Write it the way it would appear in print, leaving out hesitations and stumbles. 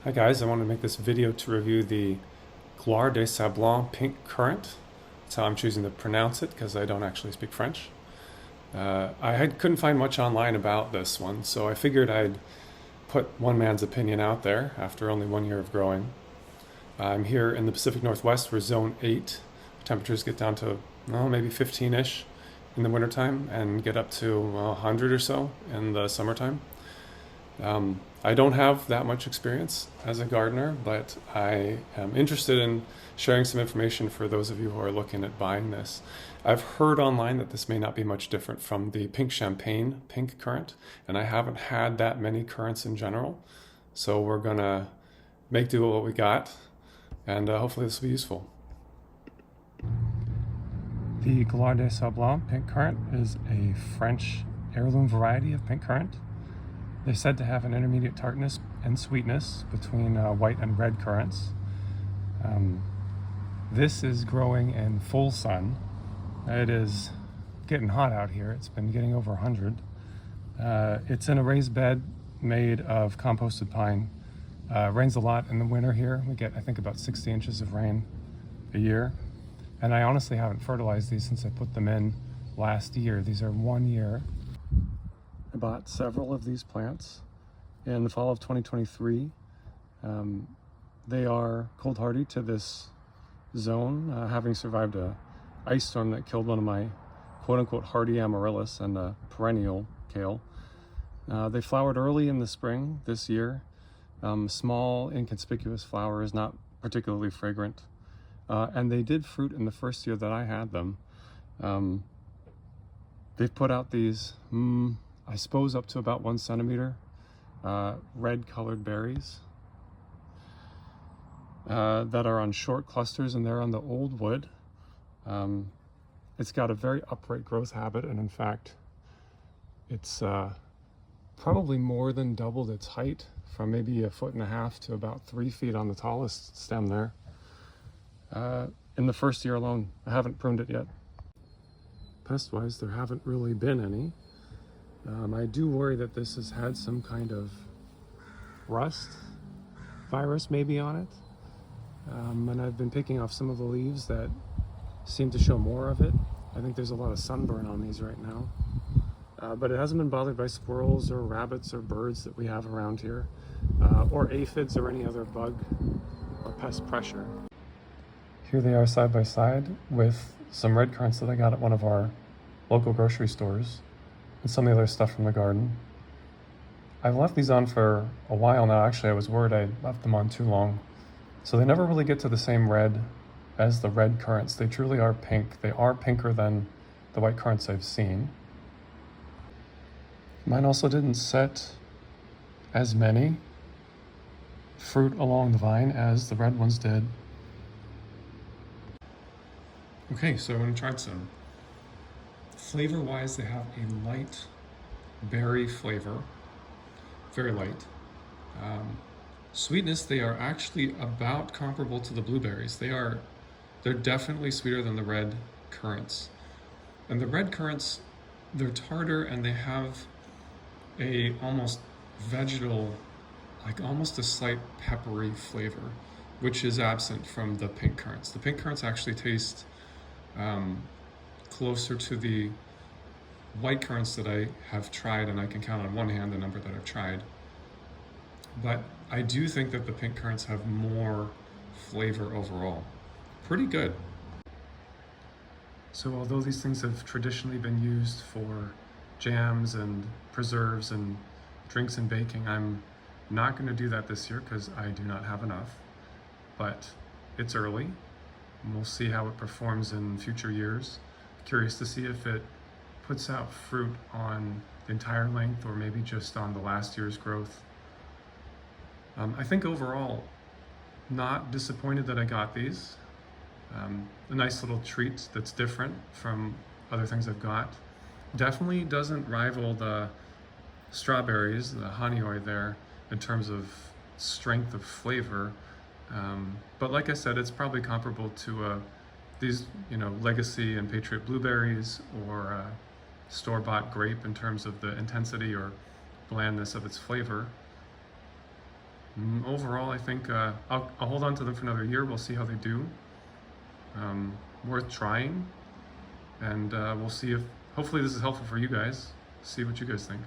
Hi guys, I want to make this video to review the Gloire de Sablons pink currant. That's how I'm choosing to pronounce it because I don't actually speak French. Couldn't find much online about this one, so I figured I'd put one man's opinion out there after only 1 year of growing. I'm here in the Pacific Northwest. We're zone 8. Temperatures get down to maybe 15-ish in the wintertime and get up to 100 or so in the summertime. I don't have that much experience as a gardener, but I am interested in sharing some information for those of you who are looking at buying this. I've heard online that this may not be much different from the pink champagne pink currant, and I haven't had that many currants in general, so we're gonna make do with what we got, and hopefully this will be useful. The Gloire de Sablons pink currant is a French heirloom variety of pink currant. They're said to have an intermediate tartness and sweetness between white and red currants. This is growing in full sun. It is getting hot out here. It's been getting over 100. It's in a raised bed made of composted pine. Rains a lot in the winter here. We get, I think, about 60 inches of rain a year. And I honestly haven't fertilized these since I put them in last year. These are 1 year. I bought several of these plants in the fall of 2023. They are cold hardy to this zone, having survived a ice storm that killed one of my quote-unquote hardy amaryllis and a perennial kale. They flowered early in the spring this year. Small, inconspicuous flowers, not particularly fragrant. And they did fruit in the first year that I had them. They've put out these I suppose up to about 1 centimeter, red colored berries that are on short clusters, and they're on the old wood. It's got a very upright growth habit, and in fact, it's probably more than doubled its height from maybe 1.5 feet to about 3 feet on the tallest stem there. In the first year alone, I haven't pruned it yet. Pest-wise, there haven't really been any. I do worry that this has had some kind of rust virus maybe on it. And I've been picking off some of the leaves that seem to show more of it. I think there's a lot of sunburn on these right now. But it hasn't been bothered by squirrels or rabbits or birds that we have around here, or aphids or any other bug or pest pressure. Here they are side by side with some red currants that I got at one of our local grocery stores, and some of the other stuff from the garden. I've left these on for a while now. Actually, I was worried I left them on too long. So they never really get to the same red as the red currants. They truly are pink. They are pinker than the white currants I've seen. Mine also didn't set as many fruit along the vine as the red ones did. Okay, so I'm gonna try some. Flavor-wise, they have a light berry flavor, very light. Sweetness, they are actually about comparable to the blueberries. They're definitely sweeter than the red currants. And the red currants, they're tartar and they have a almost vegetal, like almost a slight peppery flavor, which is absent from the pink currants. The pink currants actually taste closer to the white currants that I have tried, and I can count on one hand the number that I've tried. But I do think that the pink currants have more flavor overall. Pretty good. So although these things have traditionally been used for jams and preserves and drinks and baking, I'm not going to do that this year because I do not have enough. But it's early, and we'll see how it performs in future years. Curious to see if it puts out fruit on the entire length or maybe just on the last year's growth. I think overall, not disappointed that I got these. A nice little treat that's different from other things I've got. Definitely doesn't rival the strawberries, the honeoy there, in terms of strength of flavor. But like I said, it's probably comparable to these, Legacy and Patriot blueberries or store-bought grape in terms of the intensity or blandness of its flavor. Overall, I think I'll hold on to them for another year. We'll see how they do. Worth trying, and we'll see if hopefully this is helpful for you guys. See what you guys think.